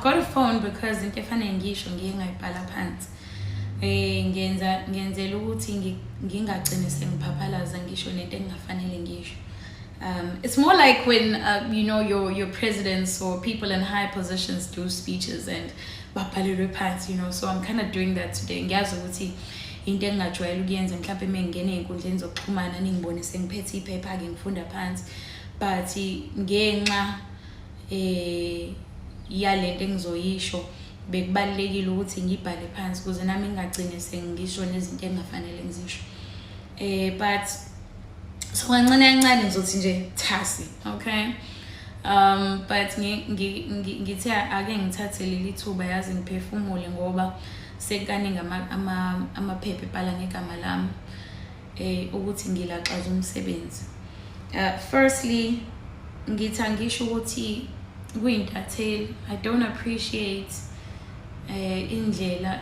got a phone because into efana ngisho ngiye ngayibhala phansi. Ngenzela ukuthi ngingagcine sengiphaphalaza ngisho nento engafanele ngisho. It's more like when you know your presidents or people in high positions do speeches and babhalelwe phansi, you know. So I'm kind of doing that today. Ngiyazi ukuthi into engajwayele ukuyenza mhlawumbe mengingena einkundleni zokuxhumana ningibone sengiphethe iphepha ke ngifunda phansi, but ngenxa yalento engizoyisho bekubalekile ukuthi ngibhale phansi ukuze nami ngingagcine sengisho nezinto engafanele ngizisho. But so kancane ngizothi nje thasi, okay? But ngithi ake ngithathe leli thuba yazi ngiphefumule ngoba sekaningi amaphepha ebhala ngegama lami ukuthi ngilaxaza umsebenzi. Firstly, ngithi ngisho ukuthi kuyintatheli. I don't appreciate indlela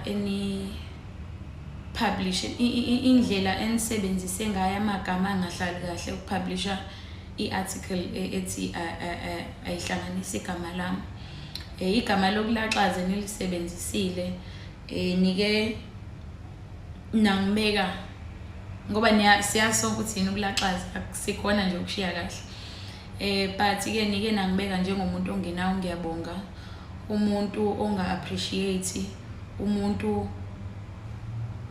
publish indlela enisebenzise ngayo amagama angahlali kahle ukupublisha i-article ethi ayihlanganise igama lami. Igama lokulaxaza nilisebenzisile nike nangibeka ngoba siyasonke ukuthi yini ukulaxaza akusikhona nje ukushiya kahle. But ke nike nangibeka njengomuntu ongenawo. Ngiyabonga umuntu onga appreciate umuntu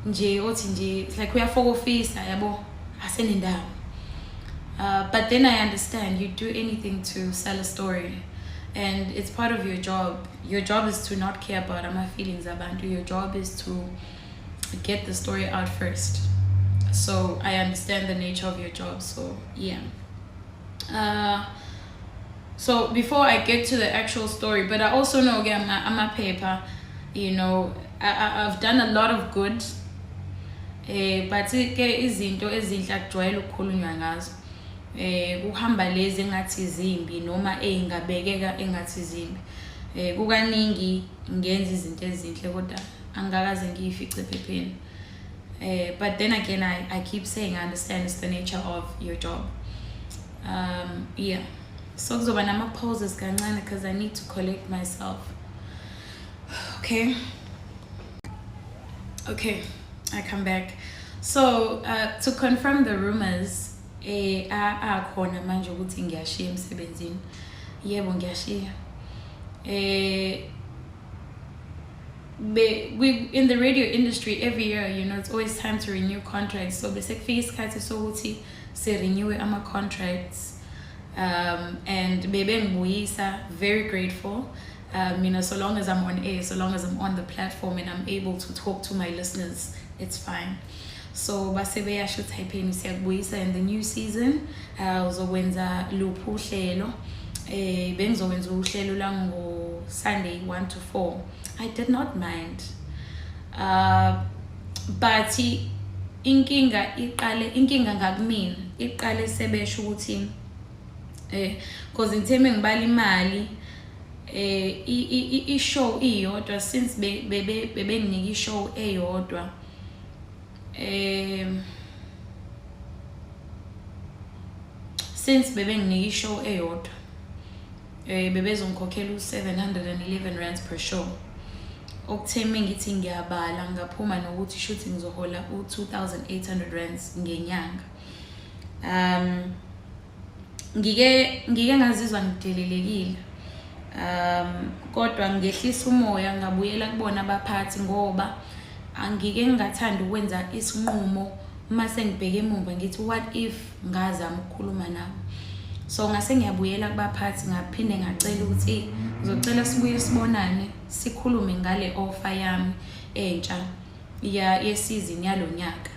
nje othi nje like uyafokofisa yabo asenendawo. But then I understand you do anything to sell a story and it's part of your job. Your job is to not care about my feelings abantu. Your job is to get the story out first. So I understand the nature of your job. So yeah. So before I get to the actual story, but I also know again I'm a paper, you know, I've done a lot of good. But ke izinto ezinhle akujwayele ukukhulunywa ngazo. Kuhamba lezi engathi izimbi noma engabekeka engathi izimbi. Kukaningi ngenza izinto ezinhle kodwa angakaze ngiyifice ephepheni. But then again I keep saying I understand it's the nature of your job. Yeah. So kuzoba nama pauses kancane because I need to collect myself. Okay, I come back. So to confirm the rumors, akhona manje ukuthi ngiyashiya emsebenzini. Yebo ngiyashiya. We in the radio industry every year, you know, it's always time to renew contracts. So bese kufika isikhathi sokuthi se renew ama contracts. And bebe ngibuyisa, very grateful. You know, so long as I'm on air, so long as I'm on the platform and I'm able to talk to my listeners, it's fine. So base beyasho typeni siyakubuyisa in the new season. Uzokwenza luphu uhlelo. Bengizowenza uhlelo la ngo Sunday 1 to 4. I did not mind. But inkinga ngakumina iqale sebesho ukuthi because ngitheme ngibala imali i-show iyodwa since bebenginika i-show eyodwa since bebenginika i-show eyodwa bebezongikhokhela u711 rands per show. Okutheme ngithi ngiyabala ngaphuma nokuthi shooting ngizohola u2800 rands ngenyanga. Ngike ngazizwa ngidelelekile. Kodwa ngehlisa umoya ngabuyela kubona abaphathi ngoba angike ngingathanda ukwenza isinqumo uma sengibheke emumva ngithi what if ngazama ukukhuluma nabo. So ngase ngiyabuyela kubaphathi ngaphinde ngacela ukuthi ngizocela sibuye sibonane sikhulume ngale offer yami entsha ye season yalonyaka.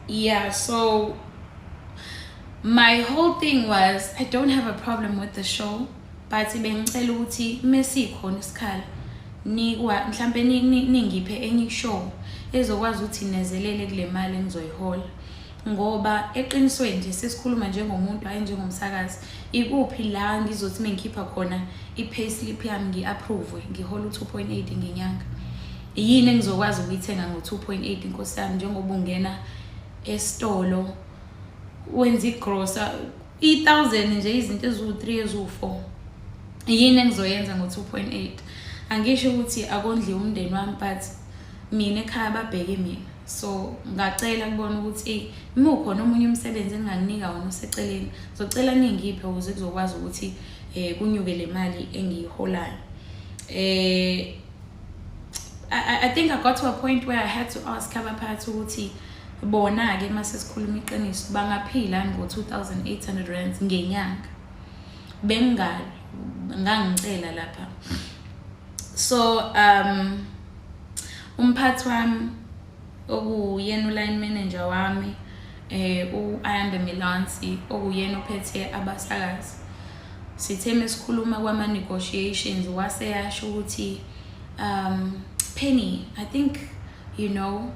Yeah, so my whole thing was I don't have a problem with the show, but bengicela ukuthi mesikhona isikhala mhlambe ningiphe enye show ezokwazi ukuthi nezelele kule mali engizoyihola ngoba eqinisweni nje sesikhuluma njengomuntu hayi njengomsakazi. Ikuphi la ngizothi mengikhipha khona i-payslip yami ngi-approve ngihola u2.8 ngenyanga? Yini engizokwazi ukuyithenga ngo2.8 inkosi yami njengoba ungena estolo wenza igrosa 1000 nje izinto ezu3 ezu4 yini engizoyenza ngo-2.8. Angisho ukuthi akondli umndeni wami, but mina ekhaya babheke mina. So ngacela kubona ukuthi imukhona omunye umsebenzi engingakunika wona oseceleni, ngizocela ningiphe ukuze kuzokwazi ukuthi kunyuke le mali engiyiholayo. I think I got to a point where I had to ask abaphathi ukuthi bona-ke mase sikhuluma iqiniso bangaphila ngo-2,800 rands ngenyanga. Ngangicela lapha. So umphathi wami okuyena uline manager wami u-Ayanda Milansi okuyena ophethe abasakazi, sithe mesikhuluma kwama-negotiations waseyasho ukuthi Penny, I think you know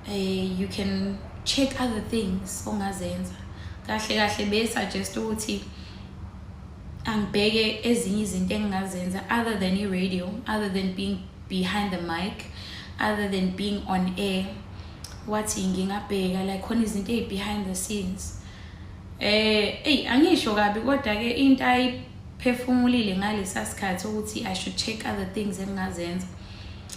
you can check other things ongazenza. Kahle besuggest ukuthi angibheke ezinye izinto engingazenza other than i-radio, other than being behind the mic, other than being on air. Wathi ngingabheka like khona izinto behind the scenes. Angisho kabi kodwa ke into ayiphefumulile ngalesa sikhathi ukuthi I should check other things engingazenza.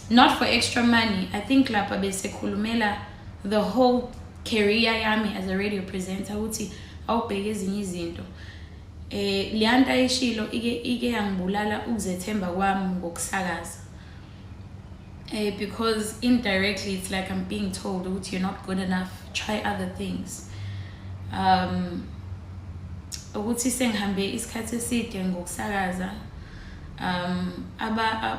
Not for extra money. I think lapha besekhulumela the whole career yami as a radio presenter ukuthi awubheke ezinye izinto. Liyanta ayishilo ike yangibulala ukuzethemba kwami ngokusakaza. Because indirectly it's like I'm being told that you're not good enough, try other things. Ukuthi sengihambe isikhathi eside ngokusakaza,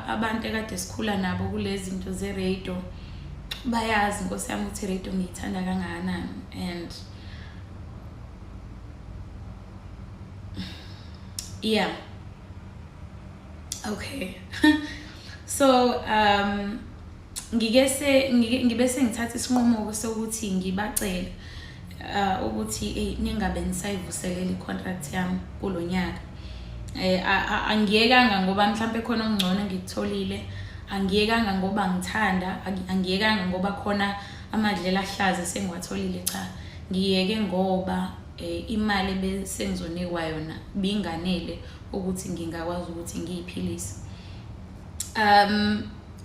abantu ekade sikhula nabo kulezi zinto ze-radio bayazi Nkosi yami ukuthi radio ngiyithanda kangakanani. And yeah, okay. So ngibese ngithatha isinqumo sokuthi ngibacele ukuthi ningabe nisayivuselela i-contract yami kulonyaka. Angiyekanga ngoba mhlambe khona ongcono ngikutholile, angiyekanga ngoba ngithanda, angiyekanga ngoba khona amadlela ahlaza sengiwatholile, cha. Ngiyeke ngoba imali besengizonikwa yona binganele ukuthi ngingakwazi ukuthi ngiyiphilise.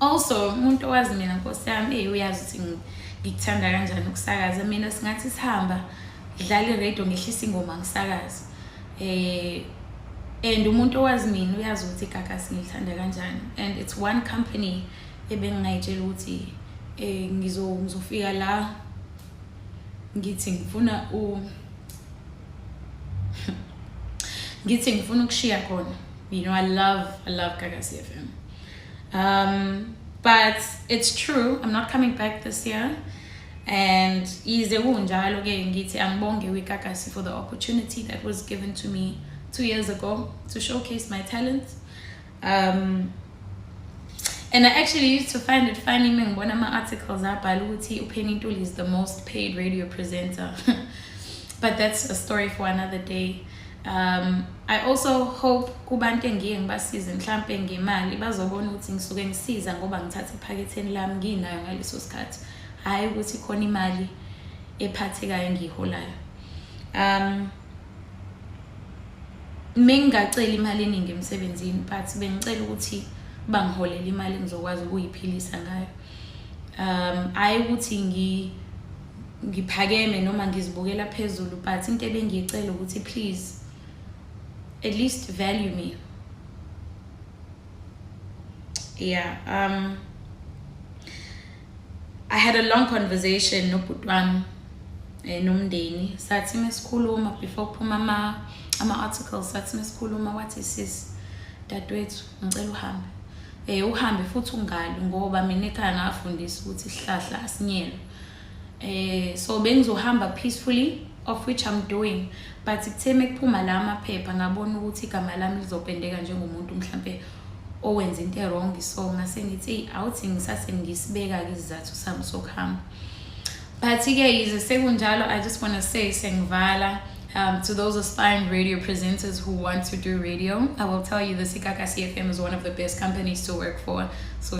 Also umuntu owazi mina Nkosi yami uyazi ukuthi ngikuthanda kanjani ukusakaza. Mina singathi sihamba ngidlala i-radio ngehlisa ingoma ngisakaza. And umuntu owazi mina uyazi ukuthi iGagasi ngilithanda kanjani. And it's one company ebengingayitshela ukuthi ngizofika la ngithi ngifuna ukushiya khona. You know, I love Gagasi FM. But it's true, I'm not coming back this year. And ize kunjalo ke ngithi angibonge weGagasi for the opportunity that was given to me 2 years ago to showcase my talent. And I actually used to find it funny when one of my articles abhala ukuthi Ntuli is the most paid radio presenter. But that's a story for another day. I also hope kubantu engiye ngibasize mhlambe ngemali bazobona ukuthi ngisuke ngisiza ngoba ngithatha iphaketheni lami nginayo ngaleso sikhathi, hayi ukuthi khona imali ephathekayo engiholayo. Mengacela imali eningi emsebenzini, but bengicela ukuthi bangiholele imali ngizokwazi ukuyiphilisa ngayo. Hayi ukuthi ngiphakeme noma ngizibukela phezulu, but into ebengiyicela ukuthi please at least value me. Yeah, I had a long conversation nobhuti wami nomndeni. Sathi mesikhuluma before kuphuma ama-articles, sathi mesikhuluma wathi sis dadewethu ngicela uhambe futhi ungali ngoba mina ekhaya ngafundisa ukuthi isihlahla asinyelwe. So bengizohamba peacefully, of which I'm doing, but kutheme kuphuma la amaphepha ngabona ukuthi igama lami lizopendeka njengomuntu mhlambe owenza into wrong. So ngase ngithi awuthi ngisase ngisibeka ke izathu sami sokuhamba. But ke yize sekunjalo, I just want to say sengivala to those aspiring radio presenters who want to do radio. I will tell you this, weGagasi FM is one of the best companies to work for. So